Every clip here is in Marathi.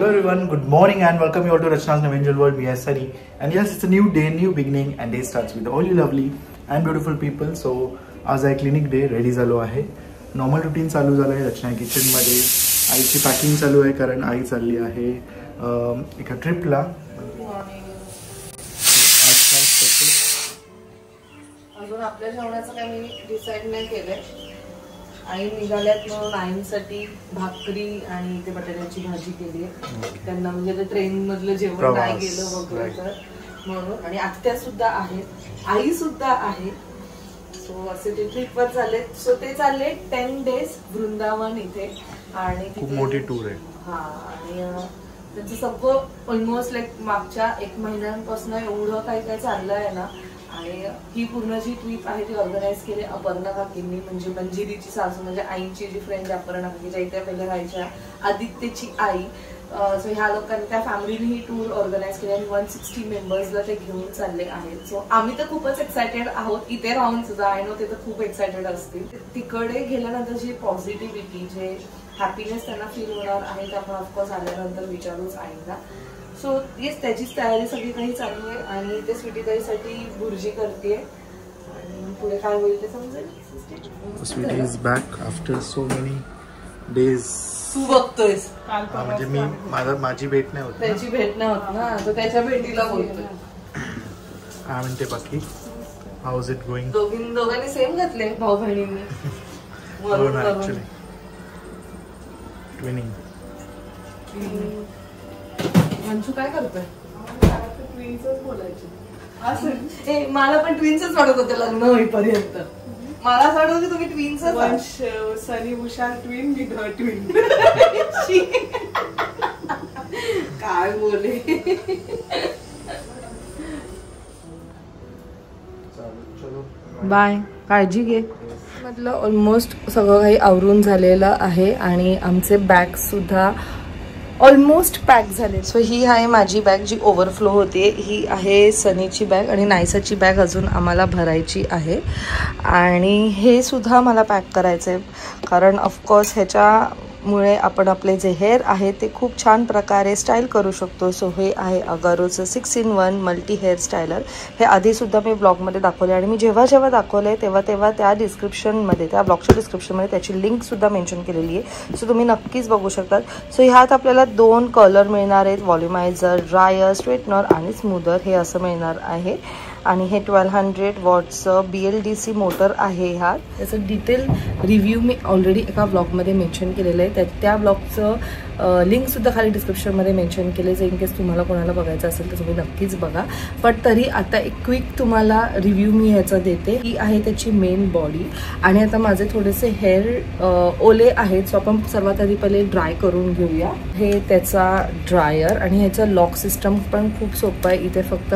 everyone, good morning and welcome you all to Rachna's Navangel World. We are Sunny and yes, it's a new day, new beginning and day starts with all you lovely and beautiful people. So आज आहे क्लिनिक डे, रेडी झालो आहे. नॉर्मल रुटीन चालू झालं आहे रचना किचन मध्ये. आईची पॅकिंग चालू आहे कारण आई चालली आहे एका ट्रिपला. अजून आपल्या जेवणाचं काही मी डिसाईड नाही केलंय. आई निघाल्यात म्हणून आईंसाठी भाकरी आणि ते बटाट्याची भाजी केली आहे. त्यांना म्हणजे ते ट्रेन मधलं जेवण नाही गेलं वगैरे तर म्हणून. आणि आत्या सुद्धा आहेत, आई सुद्धा आहे. सो असे ते ट्रिपवर चालले. सो ते चालले 10 days वृंदावन इथे आणि खूप मोठी टूर आहे. हा आणि त्यांचं सगळं ऑलमोस्ट लाईक मागच्या 1 महिन्यांपासून एवढं काही काय चाललं आहे ना. आणि ही पूर्ण जी ट्रिप आहे ती ऑर्गनाईज केली अपर्णा काकींनी, म्हणजे मंजिरीची सासू, म्हणजे आईची जी फ्रेंड अपर्णा काकी ज्या इथे पहिल्या राहायच्या, आदित्यची आई. सो ह्या लोकांनी त्या फॅमिलीने ही टूर ऑर्गनाईज केली आणि 160 मेंबर्सला ते घेऊन चालले आहेत. सो आम्ही तर खूपच एक्सायटेड आहोत इथे राहून सुद्धा. आय नो ते तर खूप एक्सायटेड असतील. तिकडे गेल्यानंतर जी पॉझिटिव्हिटी, जे हॅपीनेस त्यांना फील होणार आहे ते आपण ऑफकोर्स आल्यानंतर विचारूच आईला. सो येस, त्याचीच तयारी सगळी काही चालू आहे आणि ते स्वीटीताईसाठी भुर्जी करते आणि पुढे काय होईल ते समजेल. Sweety is back after so many days. तू बघतोयस म्हणजे मी माझी भेट नाही होत, त्याची भेट नाही होत ना, तो त्याच्या भेटीला बोलतोय. काय म्हणते बाकी, हाऊ इज इट गोइंग? दोघांनी सेम घातले भाऊ बहिणींनी. Actually twinning. अंशू काय करतोय? ट्विन्सच बोलायचे. मला पण ट्विन्सच वाटत होते लग्न होईपर्यंत. मला असं वाटत होतं तुम्ही ट्विन्सच. सनी उषा ट्विन, मी ढ ट्विन. काय बोले. बाय, काळजी घे. म्हटलं ऑलमोस्ट सगळं काही आवरून झालेलं आहे आणि आमचे बॅग सुद्धा ऑलमोस्ट पॅक झाले. सो ही आहे माझी बॅग जी ओव्हरफ्लो होते. ही आहे सनीची बॅग आणि नायसाची बॅग अजून आम्हाला भरायची आहे. आणि हे सुद्धा मला पॅक करायचं आहे कारण ऑफकोर्स ह्याच्यामुळे आपण आपले जे हेअर आहे ते खूप छान प्रकारे स्टाईल करू शकतो. सो हे आहे अगारोचं 6-in-1 मल्टी हेअर स्टायलर. हे आधीसुद्धा मी ब्लॉगमध्ये दाखवले आणि मी जेव्हा जेव्हा दाखवले तेव्हा त्या डिस्क्रिप्शनमध्ये, त्या ब्लॉगच्या डिस्क्रिप्शनमध्ये त्याची लिंकसुद्धा मेन्शन केलेली आहे. सो तुम्ही नक्कीच बघू शकतात. सो ह्यात आपल्याला 2 कलर मिळणार आहेत, व्हॉल्युमायझर, ड्रायर, स्ट्रेटनर आणि स्मूदर. हे असं मिळणार आहे. आणि हे 1200 वॉटचं BLDC मोटर आहे. ह्यात त्याचं डिटेल रिव्ह्यू मी ऑलरेडी एका ब्लॉगमध्ये मेन्शन केलेलं आहे. त्या ब्लॉगचं लिंकसुद्धा खाली डिस्क्रिप्शनमध्ये मेन्शन केले. जर इन केस तुम्हाला कोणाला बघायचं असेल तर तुम्ही नक्कीच बघा. पण तरी आता एक क्विक तुम्हाला रिव्ह्यू मी ह्याचा देते. ही आहे त्याची मेन बॉडी. आणि आता माझे थोडेसे हेअर ओले आहेत. सो आपण सर्वात आधी पहिले ड्राय करून घेऊया. हे त्याचा ड्रायर आणि ह्याचं लॉक सिस्टम पण खूप सोपं आहे. इथे फक्त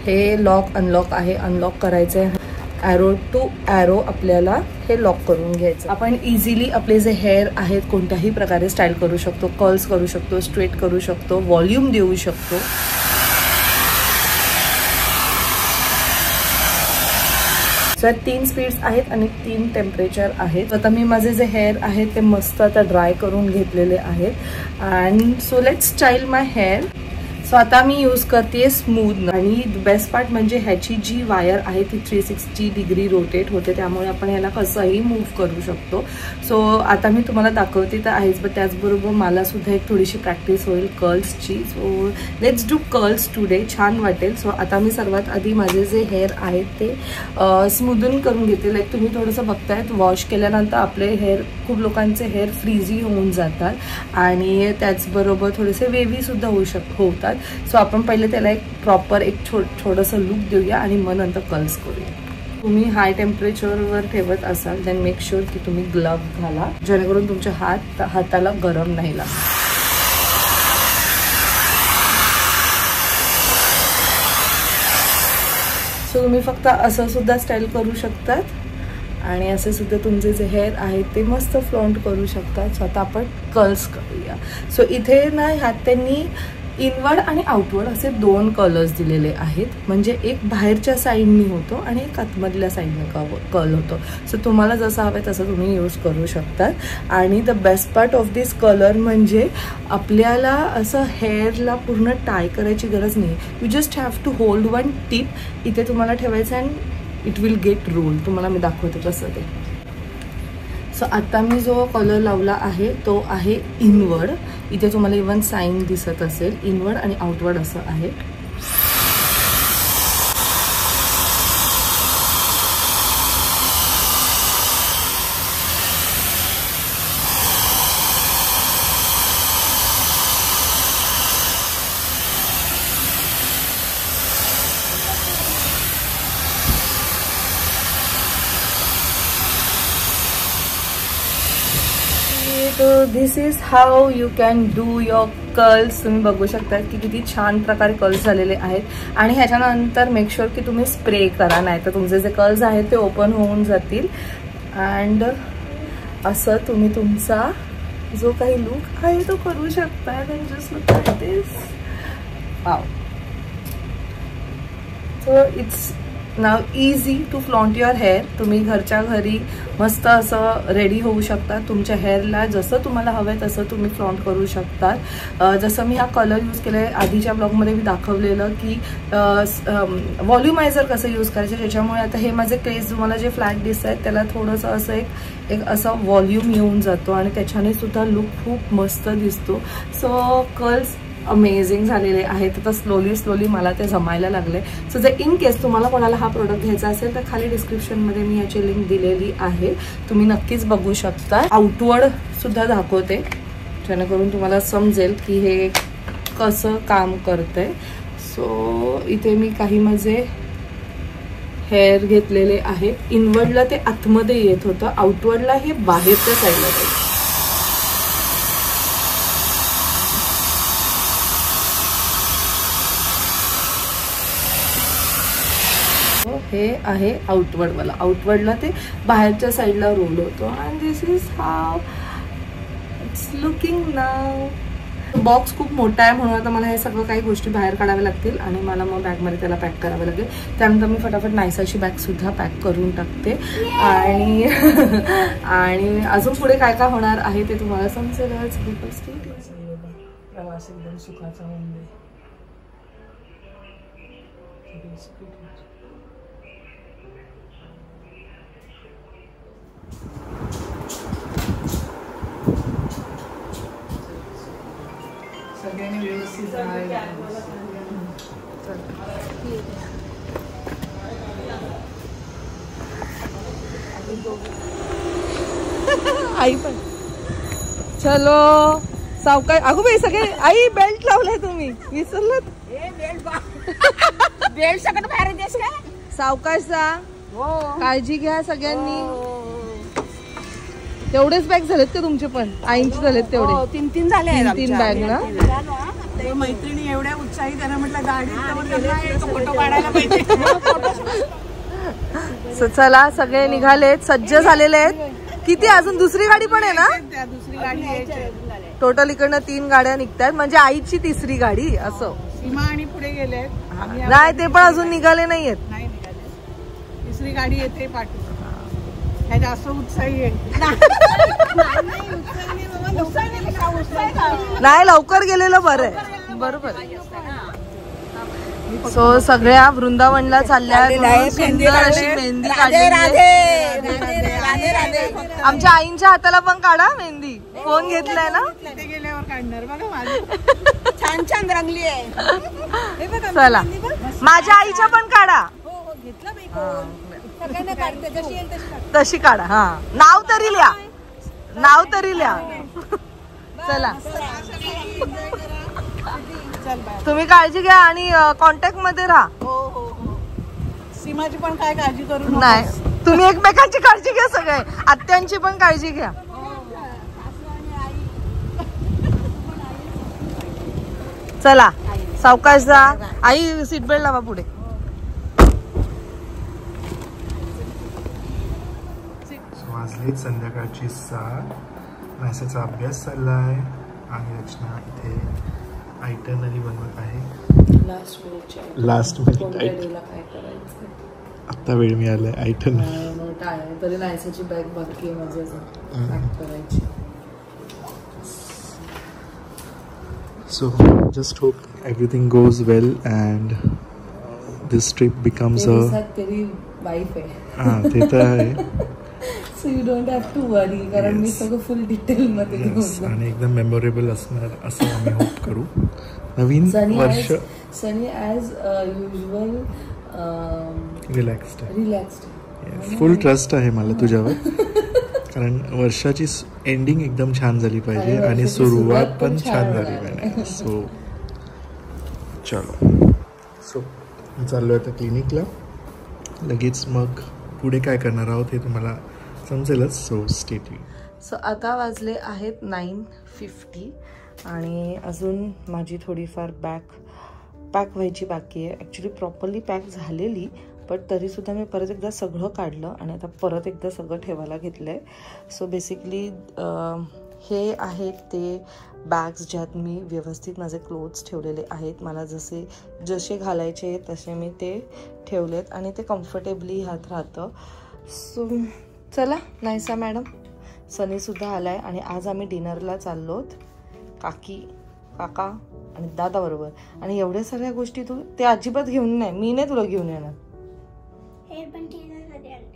हे लॉक अनलॉक आहे. अनलॉक करायचं आहे. ॲरो टू ॲरो आपल्याला हे लॉक करून घ्यायचं. आपण इझिली आपले जे हेअर आहेत कोणत्याही प्रकारे स्टाईल करू शकतो. कर्ल्स करू शकतो, स्ट्रेट करू शकतो, व्हॉल्यूम देऊ शकतो. तर 3 स्पीड्स आहेत आणि 3 टेम्परेचर आहेत. आता मी माझे जे हेअर आहेत ते मस्त आता ड्राय करून घेतलेले आहेत. And so let's style my hair. So आता मी यूज करते स्मूथ. आणि बेस्ट पार्ट म्हणजे ह्याची जी वायर आहे ती 360 डिग्री रोटेट होते, त्यामुळे आपण ह्याला कसंही मूव्ह करू शकतो. सो आता मी तुम्हाला दाखवते तर आहेच, पण त्याचबरोबर मला सुद्धा एक थोडीशी प्रॅक्टिस होईल कर्ल्सची. So let's do curls today. छान वाटेल. सो आता मी सर्वात आधी माझे जे हेअर आहेत ते स्मूदन करून घेते. लाईक तुम्ही थोडंसं बघतायत, वॉश केल्यानंतर आपले हेअर, खूप लोकांचे हेअर फ्रीझी होऊन जातात आणि त्याचबरोबर थोडेसे वेव्ही सुद्धा होतात. सो आपण पहिले त्याला एक प्रॉपर एक थोडंसं लुक देऊया आणि मग नंतर कर्ल्स करूया. तुम्ही हाय टेम्परेचरवर ठेवत असाल देन मेक शुअर की तुम्ही ग्लव्ह घाला, जेणेकरून तुमच्या हाताला गरम नाही लागत. सो तुम्ही फक्त असं सुद्धा स्टाईल करू शकतात आणि असे सुद्धा तुमचे जे हेअर आहेत ते मस्त फ्लॉन्ट करू शकतात. सो आता आपण कर्ल्स करूया. सो इथे ना ह्यात त्यांनी इनवर्ड आणि आउटवर्ड असे 2 कलर्स दिलेले आहेत. म्हणजे एक बाहेरच्या साईडनी होतो आणि एक आतमधल्या साईडने कल होतो. सो तुम्हाला जसं हवं तसं तुम्ही यूज करू शकता. आणि the best part of this colour म्हणजे आपल्याला असं हेअरला पूर्ण टाय करायची गरज नाही. You just have to hold one tip इथे तुम्हाला ठेवायचं and it will get roll. तुम्हाला मी दाखवते कसं ते. सो आता मी जो कलर लावला आहे तो आहे इनवर्ड. इथे तुम्हाला इवन साईन दिसत असेल. इनवर्ड आणि आउटवर्ड असं आहे. So this is how you can do your curls. तुम्ही बघू शकता की किती छान प्रकारे कर्ल्स झालेले आहेत. आणि ह्याच्यानंतर मेक शुअर की तुम्ही स्प्रे करा, नाही तर तुमचे जे कर्ल्स आहेत ते ओपन होऊन जातील. अँड असं तुम्ही तुमचा जो काही लुक आहे तो करू शकता. Just look like this. Wow. So it's now easy to flaunt your hair. तुम्ही घरच्या घरी मस्त असं रेडी होऊ शकता. तुमच्या हेअरला जसं तुम्हाला हवं आहे तसं तुम्ही फ्लॉन्ट करू शकता. जसं मी हा कलर यूज केला आहे आधीच्या ब्लॉगमध्ये मी दाखवलेलं की व्हॉल्युमायझर कसं यूज करायचं. त्याच्यामुळे आता हे माझे केस तुम्हाला जे फ्लॅट दिसत आहेत त्याला थोडंसं असं एक असं व्हॉल्यूम येऊन जातो आणि त्याच्याने सुद्धा लुक खूप मस्त दिसतो. सो कर्ल्स अमेझिंग झालेले आहेत. तर स्लोली मला ते जमायला लागले. सो जर इन केस तुम्हाला कोणाला हा प्रोडक्ट घ्यायचा असेल तर खाली डिस्क्रिप्शनमध्ये मी याची लिंक दिलेली आहे. तुम्ही नक्कीच बघू शकता. आउटवर्ड सुद्धा दाखवते जेणेकरून तुम्हाला समजेल की हे कसं काम करतंय. सो इथे मी काही माझे हेअर घेतलेले आहेत. इनवर्डला ते आतमध्ये येत होतं, आउटवर्डला हे बाहेरच्या साईडला जाईल. हे आहे आउटवर्डवाला. आउटवर्डला ते बाहेरच्या साईडला रोल होतो. And this is how it's looking now. Box खूप मोठा आहे म्हणून आता मला हे सगळं काही गोष्टी बाहेर काढाव्या लागतील आणि मला मग बॅगमध्ये त्याला पॅक करावं लागेल. त्यानंतर मी फटाफट नायसाची बॅगसुद्धा पॅक करून टाकते. आणि अजून पुढे काय काय होणार आहे ते तुम्हाला समजेलच. प्रवास एकदम सुखाचा होऊन दे. सगळ्यांनी व्यवस्थित आई पण चलो सावकाश. अगो बाई सगळे आई बेल्ट लावलाय तुम्ही विसरलात. बेल्ट सगळं बाहेर देश का सावकाश जा. काळजी घ्या सगळ्यांनी. तेवढेच बॅग झालेत का तुमचे पण? आईंचे झालेत तेवढे? 3 झाले. 3 बॅग ना. मैत्रिणी एवढ्या उत्साही त्यांना म्हटलं गाडी फोटो काढायला पाहिजे. चला सगळे निघालेत, सज्ज झालेले आहेत. किती अजून दुसरी गाडी पण आहे ना? दुसरी गाडी टोटल इकडनं 3 गाड्या निघतात म्हणजे आईची 3री गाडी असं. सीमा आणि पुढे गेले. नाही ते पण अजून निघाले नाहीयेत. नाही निघाले. 3री गाडी येते पाठी. ह्या जास्त उत्साही आहे. नाही लवकर गेलेलं बरं आहे. बरोबर. सो सगळ्या वृंदावनला चालल्या. सुंदर अशी मेहंदी काढली. आमच्या आईंच्या हाताला पण काढा मेहंदी. फोन घेतलाय ना. गेल्यावर काढणार बघा. माझी छान छान रंगली आहे. चला माझ्या आईच्या पण काढा. तशी काढा. हा नाव तरी लिहा. नाव तरी लिहा. चला तुम्ही काळजी घ्या आणि कॉन्टॅक्ट मध्ये राहा. सीमाची पण काय काळजी करू नाही. तुम्ही एकमेकांची काळजी घ्या. सगळे आत्यांची पण काळजी घ्या. चला सावकाश जा. आई सीट बेल्ट लावा पुढे. वाजलेत संध्याकाळची 7. मॅसेजचा अभ्यास चाललाय आणि रचना इथे आयटनरी बनवत आहे. लास्ट मिनिट काय करायचं आता वेळ मिळालाय आयटन तरी नायसाची बॅग बाकी आहे माझी अजून पॅक करायची. So just hope everything goes well and this trip becomes a Teri wife है. हाँ ते तर आहे. So you don't have to worry कारण मी सगळं फुल डिटेल मध्ये घेऊन आणि एकदम मेमोरेबल असणार असं आम्ही होप करू. नवीन वर्ष sunny as usual relaxed full trust आहे मला तुझ्यावर कारण वर्षाची एंडिंग एकदम छान झाली पाहिजे आणि सुरुवात पण छान झाली पाहिजे. सो चलो सो चाललो आता क्लिनिकला. लगेच मग पुढे काय करणार आहोत हे तुम्हाला समजेलच. So stay tune. सो आता वाजले आहेत 9:50 आणि अजून माझी थोडीफार बॅग पॅक व्हायची बाकी आहे. ॲक्च्युली प्रॉपरली पॅक झालेली बट तरीसुद्धा मी परत एकदा सगळं काढलं आणि आता परत एकदा सगळं ठेवायला घेतलं आहे. सो बेसिकली हे आहेत ते बॅग्स ज्यात मी व्यवस्थित माझे क्लोथ्स ठेवलेले आहेत. मला जसे घालायचे तसे मी ते ठेवलेत आणि ते कम्फर्टेबली हात राहतं. सो चला नायसा मॅडम सनीसुद्धा आला आहे आणि आज आम्ही डिनरला चाललोत काका आणि दादा बरोबर. आणि एवढ्या सगळ्या गोष्टी तू ते अजिबात घेऊन नाही. मी नाही तुला घेऊन येणार.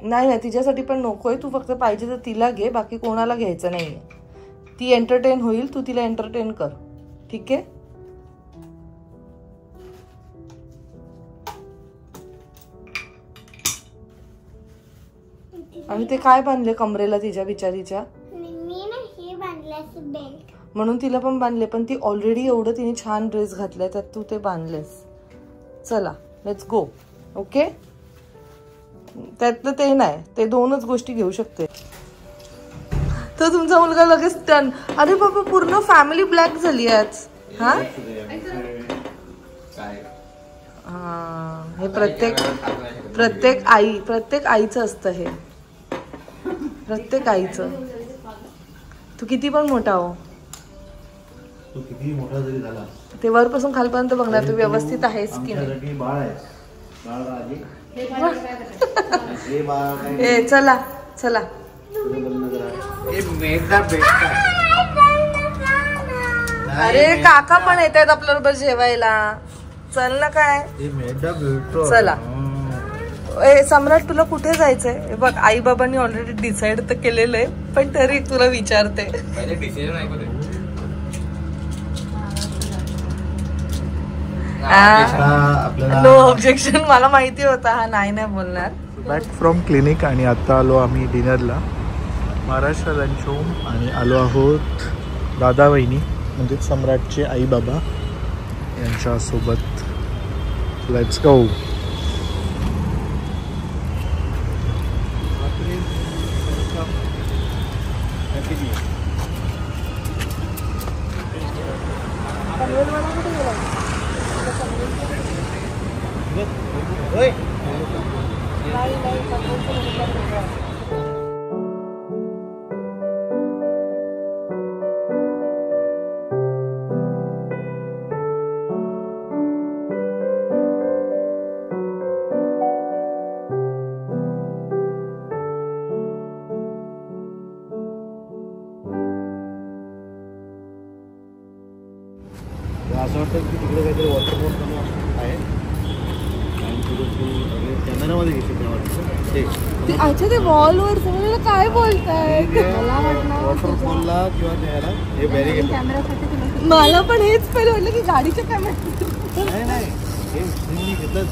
नाही तिच्यासाठी पण नकोय. तू फक्त पाहिजे तर तिला घे बाकी कोणाला घ्यायचं नाही. ती एंटरटेन होईल तू तिला एंटरटेन कर. ठीक आहे. आणि ते काय बांधले कमरेला तिच्या बिचारीच्या म्हणून तिला पण बांधले. पण ती ऑलरेडी एवढं तिने छान ड्रेस घातलाय त्यात तू ते बांधलेस. चला लेट्स गो. ओके त्यातलं ते नाही ते दोनच गोष्टी घेऊ शकते. तर तुमचा मुलगा लगेच टर्न. अरे बाबा पूर्ण फॅमिली ब्लॅक झाली आज. हा हे प्रत्येक आईचं असतं. हे प्रत्येक आईचं. तू किती पण मोठा हो ते वरपासून खालपर्यंत बघणार तू व्यवस्थित आहेस की नाही. चला चला अरे काका पण येत आहेत आपल्याबरोबर जेवायला. चल ना काय चला. सम्राट तुला कुठे जायचंय बघ. आई बाबांनी ऑलरेडी डिसाइड तर केलेलं आहे पण तरी तुला विचारते. No objection. मला माहिती होता हा नाही बोलणार. बॅक फ्रॉम क्लिनिक आणि आता आलो आम्ही डिनरला महाराष्ट्र लंच होम. आणि आलो आहोत दादा वहिनी म्हणजे सम्राटचे आई बाबा यांच्यासोबत. Let's go. असं वाटतं की तिकडे काहीतरी वॉटरफॉल आहे कॅमेरामध्ये घेतले अच्छा ते वॉलवर काय बोलताय. वॉटरफॉलला किंवा त्याला हे बॅरिकेड कॅमेरासाठी मला पण हेच पहिले वाटलं की गाडीच्या कॅमेरा नाही हे घेतलंच.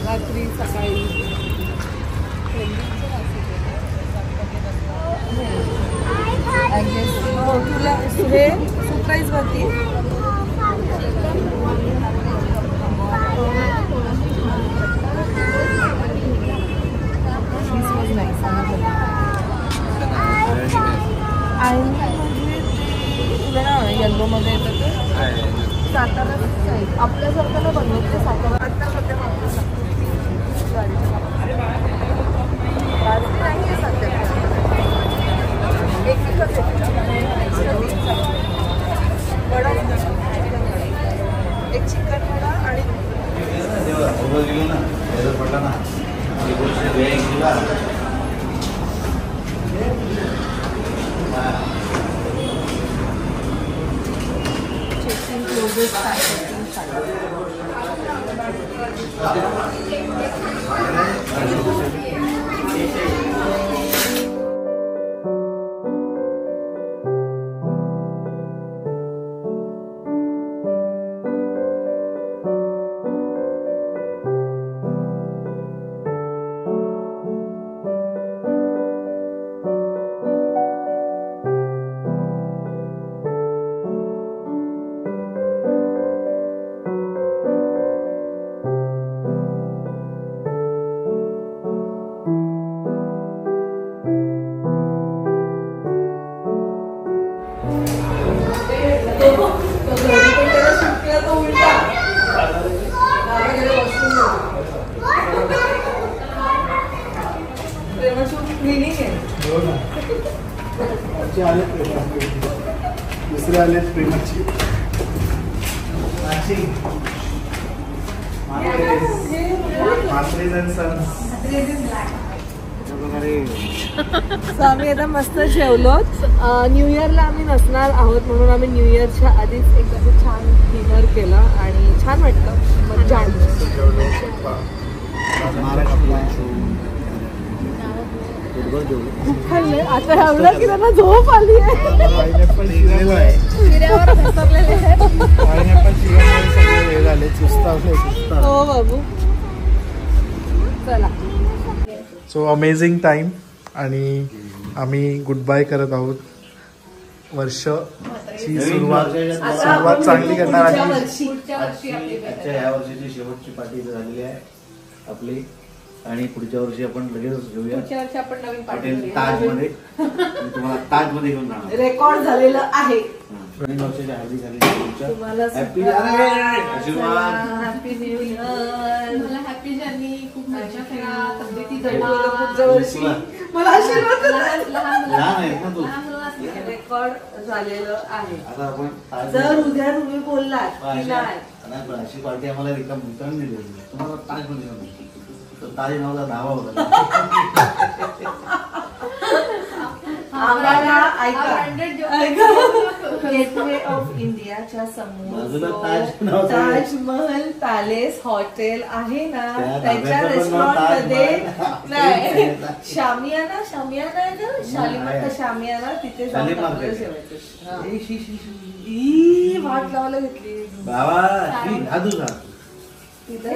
रात्री सकाळी तुला हे सरप्राईज होती. येल्लो मध्ये येतं ते सातारा आपल्यासारखं ना बनवत ते सातारा नाही आहे सध्या. एक चेकिंग क्लोजेस दुसरे आले प्रेमाची आम्ही आता मस्त जेवलोत. न्यू इयरला आम्ही नसणार आहोत म्हणून आम्ही न्यू इयरच्या आधीच एक असं छान डिनर केलं आणि छान वाटलं. मजा आली. खूप खाल्ले. आता एवढं की त्यांना झोप आली आहे. हो बाबू चला. सो अमेझिंग टाइम आणि आम्ही गुड बाय करत आहोत. वर्षाची सुरुवात चांगली करणार आहे. या वर्षीची शेवटची पार्टी झालेली आहे आपली आणि पुढच्या वर्षी आपण लगेच घेऊया. पुढच्या वर्षी आपण नवीन हॉटेल ताजमध्ये तुम्हाला ताजमध्ये घेऊन जाणार. रेकॉर्ड झालेलं आहे. नवीन वर्षाची हळदी झाली. तुम्हाला हॅपी आशीर्वाद. Happy new year. मला हॅपी जर्नी. खूप मजा करा. तब्येती पुढच्या वर्षी मला आशीर्वाद लहान आहेत ना तू. रेकॉर्ड झालेलं आहे. आता आपण जर उद्या तुम्ही बोललात की नाही अशी पार्टी आम्हाला रिकाम वितरण दिली तुम्हाला ताजमध्ये घेऊन ताज नावाचा धावा होता. आम्हाला गेटवे ऑफ इंडियाच्या समोर ताजमहल पॅलेस हॉटेल आहे ना त्याच्या रेस्टॉरंट मध्ये नाही शामियाना आहे ना शालिमार शामियाना तिथे वाट लावायला घेतली बाबा तिथे